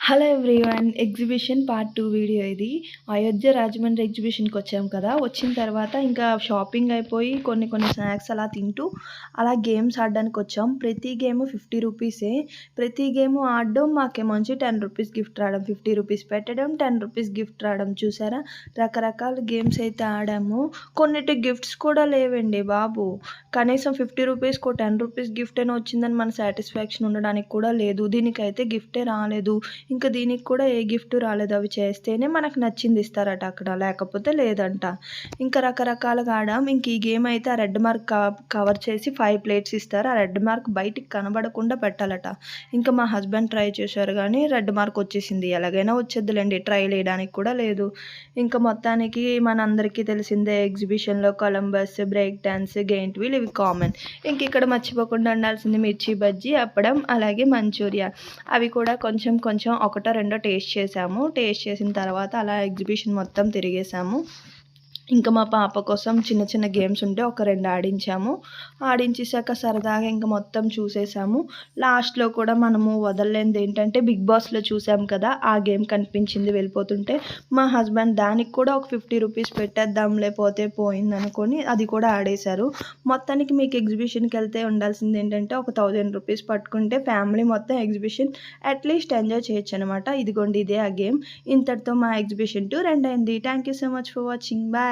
Hello everyone. Exhibition part 2 video ఇది. అయోధ్య రాజమండ్రి ఎగ్జిబిషన్‌కొచ్చాం కదా! వచ్చిన తర్వాత ఇంకా షాపింగ్ అయిపోయి కొన్ని స్నాక్స్ అలా తింటూ అలా గేమ్స్ ఆడడానికొచ్చాం. ప్రతి గేము రూ. 50. ప్రతి గేము ఆడడం మాకేమోంచి రూ. 10 గిఫ్ట్ రావడం, రూ. 50 పెట్టడం, రూ. 10 గిఫ్ట్ రావడం చూసారా? రకరకాల గేమ్స్ అయితే ఆడాము. కొన్నిటికి గిఫ్ట్స్ కూడా లేవండి బాబు. కనీసం రూ. 50కో గిఫ్ట్ అయినా వచ్చిందని మన సాటిస్ఫాక్షన్ ఉండడానికి కూడా లేదు. దీనికైతే గిఫ్టే రాలేదు. ఇంకా దీనికి కూడా ఏ గిఫ్ట్ రాలేదు. అవి చేస్తేనే మనకు నచ్చింది ఇస్తారట అక్కడ. లేకపోతే లేదంట. ఇంకా రకరకాలుగా ఆడాం. ఇంక ఈ గేమ్ అయితే ఆ రెడ్ మార్క్ కవర్ చేసి 5 ప్లేట్స్ ఇస్తారు. ఆ రెడ్ మార్క్ బయటికి కనబడకుండా పెట్టాలట. ఇంకా మా హస్బెండ్ ట్రై చేశారు గానీ రెడ్ మార్క్ వచ్చేసింది. ఎలాగైనా వచ్చేద్దులెండి. ట్రైల్ ఎయడానికి కూడా లేదు. ఇంకా మొత్తానికి మనందరికీ తెలిసిందే ఎగ్జిబిషన్‌లో Columbus, break dance, giant wheel ఇవి కామన్. ఇంక ఇక్కడ మర్చిపోకుండా ఉండాల్సింది మిర్చి బజ్జీ, అప్పడం, అలాగే మంచూరియా. అవి కూడా కొంచెం ఒకటో రెండో టేస్ట్ చేసాము. టేస్ట్ చేసిన తర్వాత అలా ఎగ్జిబిషన్ మొత్తం తిరిగేసాము. ఇంకా మా పాప కోసం చిన్న గేమ్స్ ఉంటే ఒక 2 ఆడించాము. ఆడించేసాక సరదాగా ఇంక మొత్తం చూసేసాము. లాస్ట్‌లో కూడా మనము వదలలేనిది ఏంటంటే 'బిగ్ బాస్‌లో' చూసాం కదా! ఆ గేమ్ కనిపించింది వెళ్ళిపోతుంటే. మా హస్బెండ్ దానికి కూడా ఒక రూ. 50 పెట్టేద్దాంలే పోతే పోయిందనుకోని అది కూడా ఆడేశారు. మొత్తానికి మీకు ఎగ్జిబిషన్‌కెళ్తే ఉండాల్సింది ఏంటంటే ఒక రూ. 1000 పట్టుకుంటే ఫ్యామిలీ మొత్తం ఎగ్జిబిషన్ అట్‌లీస్ట్ ఎంజాయ్ చేయొచ్చనమాట. ఇదిగోండి ఇదే ఆ గేమ్. ఇంతటితో మా ఎగ్జిబిషన్ టూర్ ఎండ్ అయింది. Thank you so much for watching. Bye.